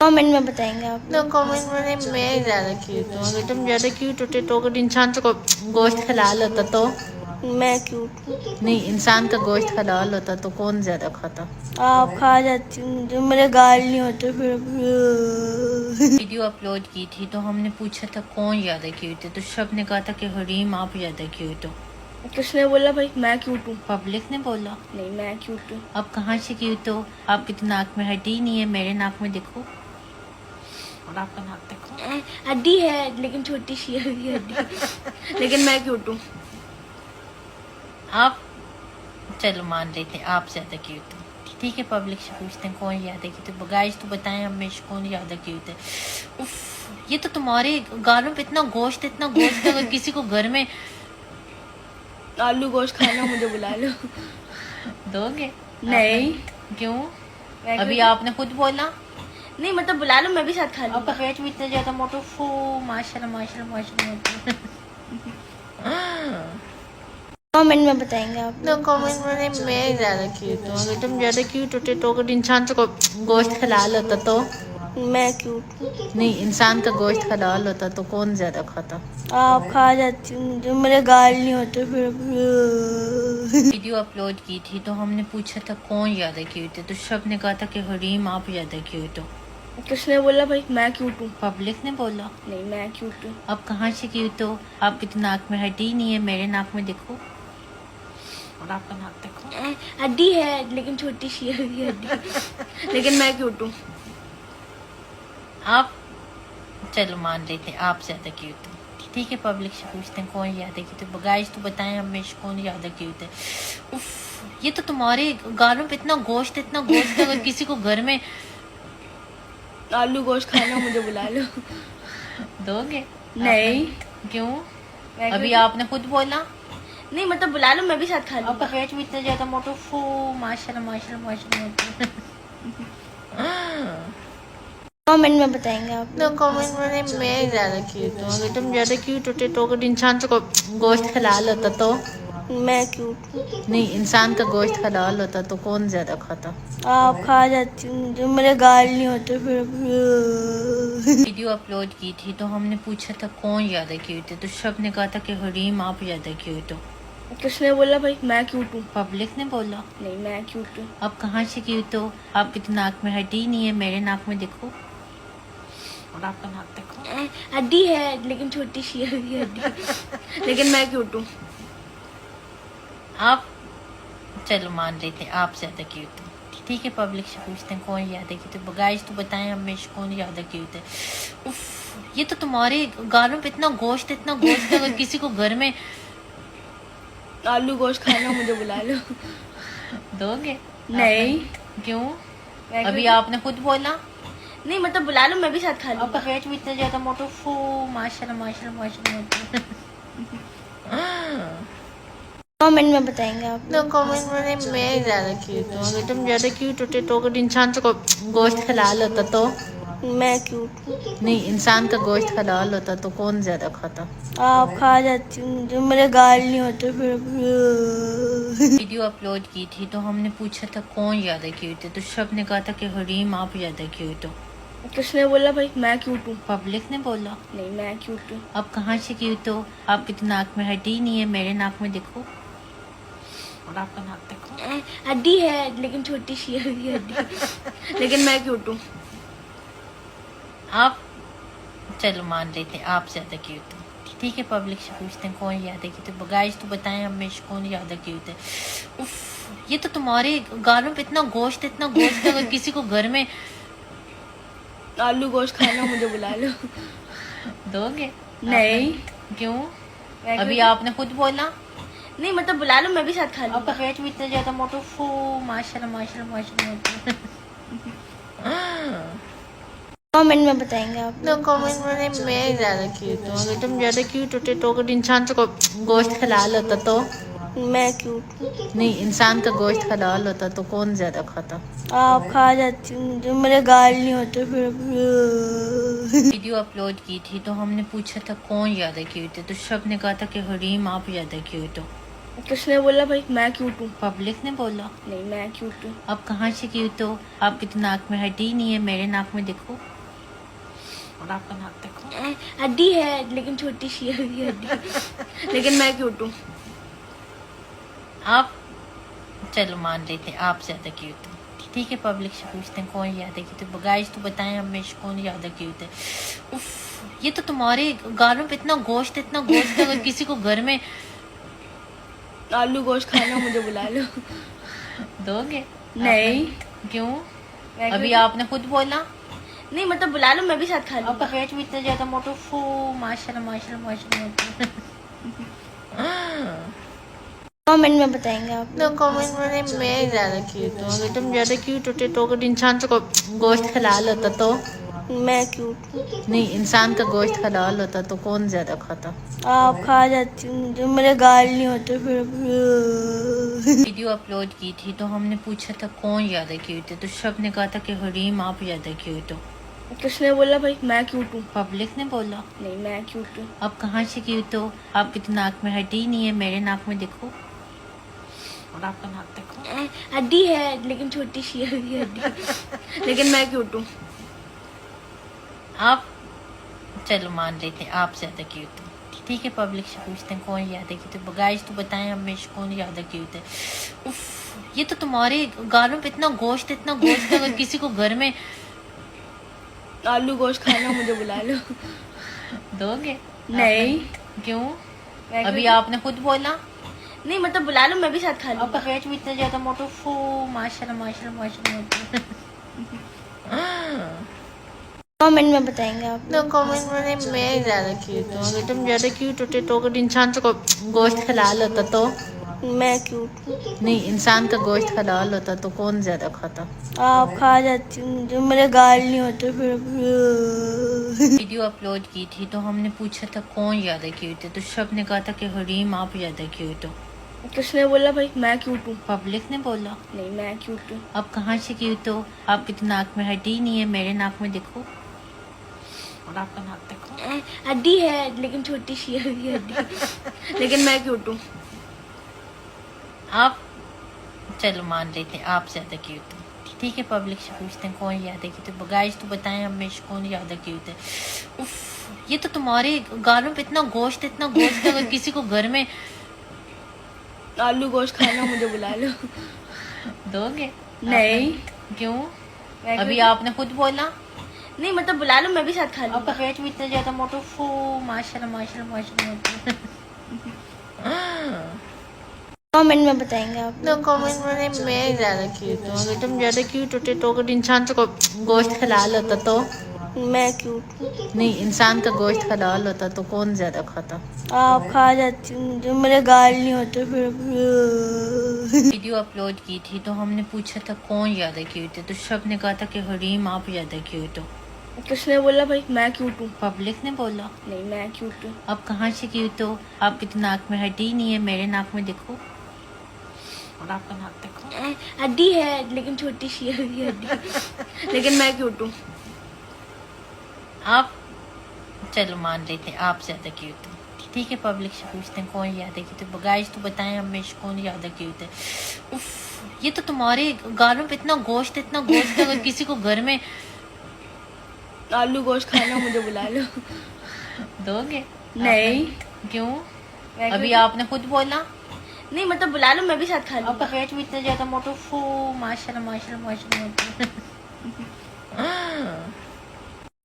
Comment में बताएंगे आप तो कमेंट में मैं ज़्यादा क्यूट हूँ। अगर तुम ज़्यादा क्यूट होते तो अगर इंसान को गोश्त हलाल होता तो मैं क्यूट हूँ। नहीं, इंसान का गोश्त हलाल होता तो कौन ज़्यादा खाता? आप खा जाती हूँ, जो मेरे गाल नहीं होते फिर वीडियो अपलोड की थी तो हमने पूछा था कौन ज़्यादा क्यूट है, तो सब ने कहा था कि हरीम आप ज़्यादा क्यूट हो। किसने बोला भाई मैं क्यूट हूँ? पब्लिक ने बोला। नहीं, मैं क्यूट हूँ। अब कहाँ से क्यूट हो? आपकी तो नाक में हड्डी नहीं है, मेरे नाक में देखो और आपका नाक देखो। हड्डी है लेकिन छोटी सी है हड्डी लेकिन मैं क्यूट हूँ। आप चलो मान लेते हैं आप ज़्यादा क्यूट हो। ठीक है, पब्लिक से पूछते हैं कौन ज़्यादा क्यूट है। गाइस तो बताएं हमें कौन ज़्यादा क्यूट है। उफ, ये तो तुम्हारे गालों पे इतना गोश्त है, अगर किसी को घर में आलू गोश्त खाना मुझे बुला लो। दोगे? नहीं। क्यों? मैं अभी क्यों? आपने खुद बोला। नहीं मतलब बुला लो, मैं भी साथ खा आपका लूंगा। पेट भी इतना ज़्यादा मोटो फू, माशाल्लाह माशाल्लाह माशाल्लाह। कमेंट में बताएंगे आप तो कमेंट में मैं ज़्यादा क्यूट हूँ। अगर तुम ज़्यादा क्यूट होते तो अगर इंसान को गोश्त हलाल होता तो मैं क्यूट हूँ। नहीं, इंसान का गोश्त हलाल होता तो कौन ज़्यादा खाता? आप खा जाती हूँ, जो मेरे गाल नहीं होते फिर वीडियो अपलोड की थी तो हमने पूछा था कौन ज़्यादा क्यूट है, तो सब ने कहा था कि हरीम आप ज़्यादा क्यूट हो। किसने बोला भाई मैं क्यूट हूँ? पब्लिक ने बोला। नहीं, मैं क्यूट हूँ। अब कहाँ से क्यूट हो? आपकी तो नाक में हड्डी नहीं है, मेरे नाक में देखो और आपका नाक देखो। हड्डी है लेकिन छोटी सी है हड्डी लेकिन मैं क्यूट हूँ। आप चलो मान लेते हैं आप ज़्यादा क्यूट हो। ठीक है, पब्लिक से पूछते हैं कौन ज़्यादा क्यूट है। गाइस तो बताएं हमें कौन ज़्यादा क्यूट है। उफ, ये तो तुम्हारे गालों पे इतना गोश्त है, अगर किसी को घर में आलू गोश्त खाना मुझे बुला लो। दोगे? नहीं। क्यों? मैं अभी क्यों? आपने खुद बोला। नहीं मतलब बुला लो, मैं भी साथ खा आपका लूंगा। पेट भी इतना ज़्यादा मोटो फू, माशाल्लाह माशाल्लाह माशाल्लाह। कमेंट में बताएंगे आप तो कमेंट में मैं ज़्यादा क्यूट हूँ। अगर तुम ज़्यादा क्यूट होते तो अगर इंसान को गोश्त हलाल होता तो मैं क्यूट हूँ। नहीं, इंसान का गोश्त हलाल होता तो कौन ज़्यादा खाता? आप खा जाती हूँ, जो मेरे गाल नहीं होते फिर वीडियो अपलोड की थी तो हमने पूछा था कौन ज़्यादा क्यूट है, तो सब ने कहा था कि हरीम आप ज़्यादा क्यूट हो। किसने बोला भाई मैं क्यूट हूँ? पब्लिक ने बोला। नहीं, मैं क्यूट हूँ। अब कहाँ से क्यूट हो? आपकी तो नाक में हड्डी नहीं है, मेरे नाक में देखो और आपका नाक देखो। हड्डी है लेकिन छोटी सी है हड्डी लेकिन मैं क्यूट हूँ। आप चलो मान लेते हैं आप ज़्यादा क्यूट हो। ठीक है, पब्लिक से पूछते हैं कौन ज़्यादा क्यूट है। गाइस तो बताएं हमें कौन ज़्यादा क्यूट है। उफ, ये तो तुम्हारे गालों पे इतना गोश्त है, अगर किसी को घर में आलू गोश्त खाना मुझे बुला लो। दोगे? नहीं। क्यों? मैं अभी क्यों? आपने खुद बोला। नहीं मतलब बुला लो, मैं भी साथ खा आपका लूंगा। पेट भी इतना ज़्यादा मोटो फू, माशाल्लाह माशाल्लाह माशाल्लाह। कमेंट में बताएंगे आप तो कमेंट में मैं ज़्यादा क्यूट हूँ। अगर तुम ज़्यादा क्यूट होते तो अगर इंसान को गोश्त हलाल होता तो मैं क्यूट हूँ। नहीं, इंसान का गोश्त हलाल होता तो कौन ज़्यादा खाता? आप खा जाती हूँ, जो मेरे गाल नहीं होते फिर वीडियो अपलोड की थी तो हमने पूछा था कौन ज़्यादा क्यूट है, तो सब ने कहा था कि हरीम आप ज़्यादा क्यूट हो। किसने बोला भाई मैं क्यूट हूँ? पब्लिक ने बोला। नहीं, मैं क्यूट हूँ। अब कहाँ से क्यूट हो? आपकी तो नाक में हड्डी नहीं है, मेरे नाक में देखो और आपका नाक देखो। हड्डी है लेकिन छोटी सी है हड्डी लेकिन मैं क्यूट हूँ। आप चलो मान लेते हैं आप ज़्यादा क्यूट हो। ठीक है, पब्लिक से पूछते हैं कौन ज़्यादा क्यूट है। गाइस तो बताएं हमें कौन ज़्यादा क्यूट है। उफ, ये तो तुम्हारे गालों पे इतना गोश्त है, अगर किसी को घर में आलू गोश्त खाना मुझे बुला लो। दोगे? नहीं। क्यों? मैं अभी क्यों? आपने खुद बोला। नहीं मतलब बुला लो, मैं भी साथ खा आपका लूंगा। पेट भी इतना ज़्यादा मोटो फू, माशाल्लाह माशाल्लाह माशाल्लाह। कमेंट में बताएंगे आप तो कमेंट में मैं ज़्यादा क्यूट हूँ। अगर तुम ज़्यादा क्यूट होते तो अगर इंसान को गोश्त हलाल होता तो मैं क्यूट हूँ। नहीं, इंसान का गोश्त हलाल होता तो कौन ज़्यादा खाता? आप खा जाती हूँ, जो मेरे गाल नहीं होते फिर वीडियो अपलोड की थी तो हमने पूछा था कौन ज़्यादा क्यूट है, तो सब ने कहा था कि हरीम आप ज़्यादा क्यूट हो। किसने बोला भाई मैं क्यूट हूँ? पब्लिक ने बोला। नहीं, मैं क्यूट हूँ। आप कहाँ से क्यूट हो? आपकी तो नाक में हड्डी नहीं है, मेरे नाक में देखो। और आपका नाक देखो। हड्डी है लेकिन छोटी सी है हड्डी। लेकिन मैं क्यूट हूँ। आप चलो मान लेते हैं आप ज्यादा क्यूट हो। ठीक है, पब्लिक से पूछते हैं कौन ज्यादा क्यूट है। गाइस तो बताएं हमें कौन ज्यादा क्यूट है। उफ, ये तो तुम्हारे गालों पे इतना गोश्त है, अगर किसी को घर में आलू गोश्त खाना मुझे बुला लो। दोगे? नहीं। क्यों? मैं अभी क्यों? आपने खुद बोला। नहीं मतलब बुला लो, मैं भी साथ खा आपका लूंगा। पेट भी इतना ज्यादा मोटो फू, माशाल्लाह माशाल्लाह माशाल्लाह। कमेंट में बताएंगे आप। तो कमेंट में मैं ज्यादा क्यूट हूँ। अगर तुम ज्यादा क्यूट होते तो अगर इंसान को गोश्त हलाल होता तो मैं क्यूट हूँ। नहीं, इंसान का गोश्त हलाल होता तो कौन ज्यादा खाता? आप खा जाती हूँ, मुझे मेरे गाल नहीं होते फिर। वीडियो अपलोड की थी तो हमने पूछा था कौन ज्यादा क्यूट है, तो सब ने कहा था कि हरीम आप ज्यादा क्यूट हो। किसने बोला भाई मैं क्यूट हूँ? पब्लिक ने बोला। नहीं, मैं क्यूट हूँ। आप कहाँ से क्यूट हो? आपकी तो नाक में हड्डी नहीं है, मेरे नाक में देखो। और आपका नाक देखो। हड्डी है लेकिन छोटी सी है हड्डी। लेकिन मैं क्यूट हूँ। आप चलो मान लेते हैं आप ज्यादा क्यूट हो। ठीक है, पब्लिक से पूछते हैं कौन ज्यादा क्यूट है। गाइस तो बताएं हमें कौन ज्यादा क्यूट है। उफ, ये तो तुम्हारे गालों पे इतना गोश्त है, अगर किसी को घर में आलू गोश्त खाना मुझे बुला लो। दोगे? नहीं। क्यों? मैं अभी क्यों? आपने खुद बोला। नहीं मतलब बुला लो, मैं भी साथ खा आपका लूंगा। पेट भी इतना ज्यादा मोटो फू, माशाल्लाह माशाल्लाह माशाल्लाह। कमेंट में बताएंगे आप। तो कमेंट में मैं ज्यादा क्यूट हूँ। अगर तुम ज्यादा क्यूट होते तो अगर इंसान को गोश्त हलाल होता तो मैं क्यूट हूँ। नहीं, इंसान का गोश्त हलाल होता तो कौन ज्यादा खाता? आप खा जाती हूँ, मुझे मेरे गाल नहीं होते फिर। वीडियो अपलोड की थी तो हमने पूछा था कौन ज्यादा क्यूट है, तो सब ने कहा था कि हरीम आप ज्यादा क्यूट हो। किसने बोला भाई मैं क्यूट हूँ? पब्लिक ने बोला। नहीं, मैं क्यूट हूँ। आप कहाँ से क्यूट हो? आपकी तो नाक में हड्डी नहीं है, मेरे नाक में देखो। और आपका नाक देखो। हड्डी है लेकिन छोटी सी है हड्डी। लेकिन मैं क्यूट हूँ। आप चलो मान लेते हैं आप ज्यादा क्यूट हो। ठीक है, पब्लिक से पूछते हैं कौन ज्यादा क्यूट है। गाइस तो बताएं हमें कौन ज्यादा क्यूट है। उफ, ये तो तुम्हारे गालों पे इतना गोश्त है, अगर किसी को घर में आलू गोश्त खाना मुझे बुला लो। दोगे? नहीं। क्यों? मैं अभी क्यों? आपने खुद बोला। नहीं मतलब बुला लो, मैं भी साथ खा आपका लूंगा। पेट भी इतना ज्यादा मोटो फू, माशाल्लाह माशाल्लाह माशाल्लाह। कमेंट में बताएंगे आप। तो कमेंट में मैं ज्यादा क्यूट हूँ। अगर तुम ज्यादा क्यूट होते तो अगर इंसान को गोश्त हलाल होता तो मैं क्यूट हूँ। नहीं, इंसान का गोश्त हलाल होता तो कौन ज्यादा खाता? आप खा जाती हूँ, मुझे मेरे गाल नहीं होते फिर। वीडियो अपलोड की थी तो हमने पूछा था कौन ज्यादा क्यूट है, तो सब ने कहा था कि हरीम आप ज्यादा क्यूट हो। किसने बोला भाई मैं क्यूट हूँ? पब्लिक ने बोला। नहीं, मैं क्यूट हूँ। आप कहाँ से क्यूट हो? आपकी तो नाक में हड्डी नहीं है, मेरे नाक में देखो। और आपका नाक देखो। हड्डी है लेकिन छोटी सी है हड्डी। लेकिन मैं क्यूट हूँ। आप चलो मान लेते हैं आप ज्यादा क्यूट हो। ठीक है, पब्लिक से पूछते हैं कौन ज्यादा क्यूट है। गाइस तो बताएं हमें कौन ज्यादा क्यूट है। उफ, ये तो तुम्हारे गालों पे इतना गोश्त है, अगर किसी को घर में आलू गोश्त खाना मुझे बुला लो। दोगे? नहीं। क्यों? मैं अभी क्यों? आपने खुद बोला। नहीं मतलब बुला लो, मैं भी साथ खा आपका लूंगा। पेट भी इतना ज्यादा मोटो फू, माशाल्लाह माशाल्लाह माशाल्लाह।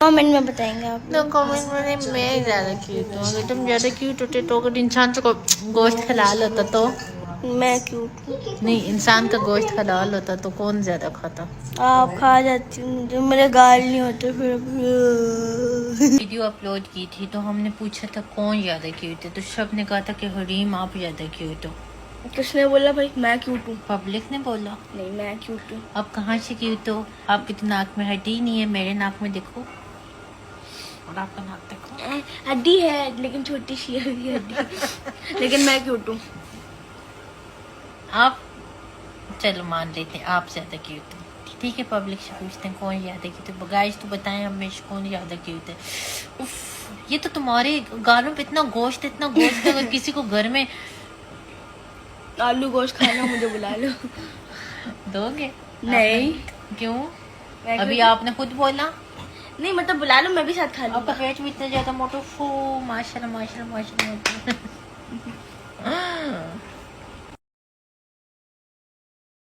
कमेंट में बताएंगे आप। तो कमेंट में मैं ज्यादा क्यूट हूँ। अगर तुम ज्यादा क्यूट होते तो अगर इंसान को गोश्त हलाल होता तो मैं क्यूट हूँ। नहीं, इंसान का गोश्त हलाल होता तो कौन ज्यादा खाता? आप खा जाती हूँ, मुझे मेरे गाल नहीं होते फिर। वीडियो अपलोड की थी तो हमने पूछा था कौन ज्यादा क्यूट है, तो सब ने कहा था कि हरीम आप ज्यादा क्यूट हो। किसने बोला भाई मैं क्यूट हूँ? पब्लिक ने बोला। नहीं, मैं क्यूट हूँ। आप कहाँ से क्यूट हो? आपकी तो नाक में हड्डी नहीं है, मेरे नाक में देखो। और आपका नाक देखो। हड्डी है लेकिन छोटी सी है हड्डी। लेकिन मैं क्यूट हूँ। आप चलो मान लेते हैं आप ज्यादा क्यूट हो। ठीक है, पब्लिक से पूछते हैं कौन ज्यादा क्यूट है। गाइस तो बताएं हमें कौन ज्यादा क्यूट है। उफ, ये तो तुम्हारे गालों पे इतना गोश्त है, अगर किसी को घर में आलू गोश्त खाना, मुझे बुला लो। दोगे? नहीं। आपने- क्यों? मैं अभी क्यों- आपने खुद बोला। नहीं मतलब बुला लो, मैं भी साथ खा आपका लूंगा। पेट भी इतना ज्यादा मोटो फू, माशाल्लाह माशाल्लाह माशाल्लाह।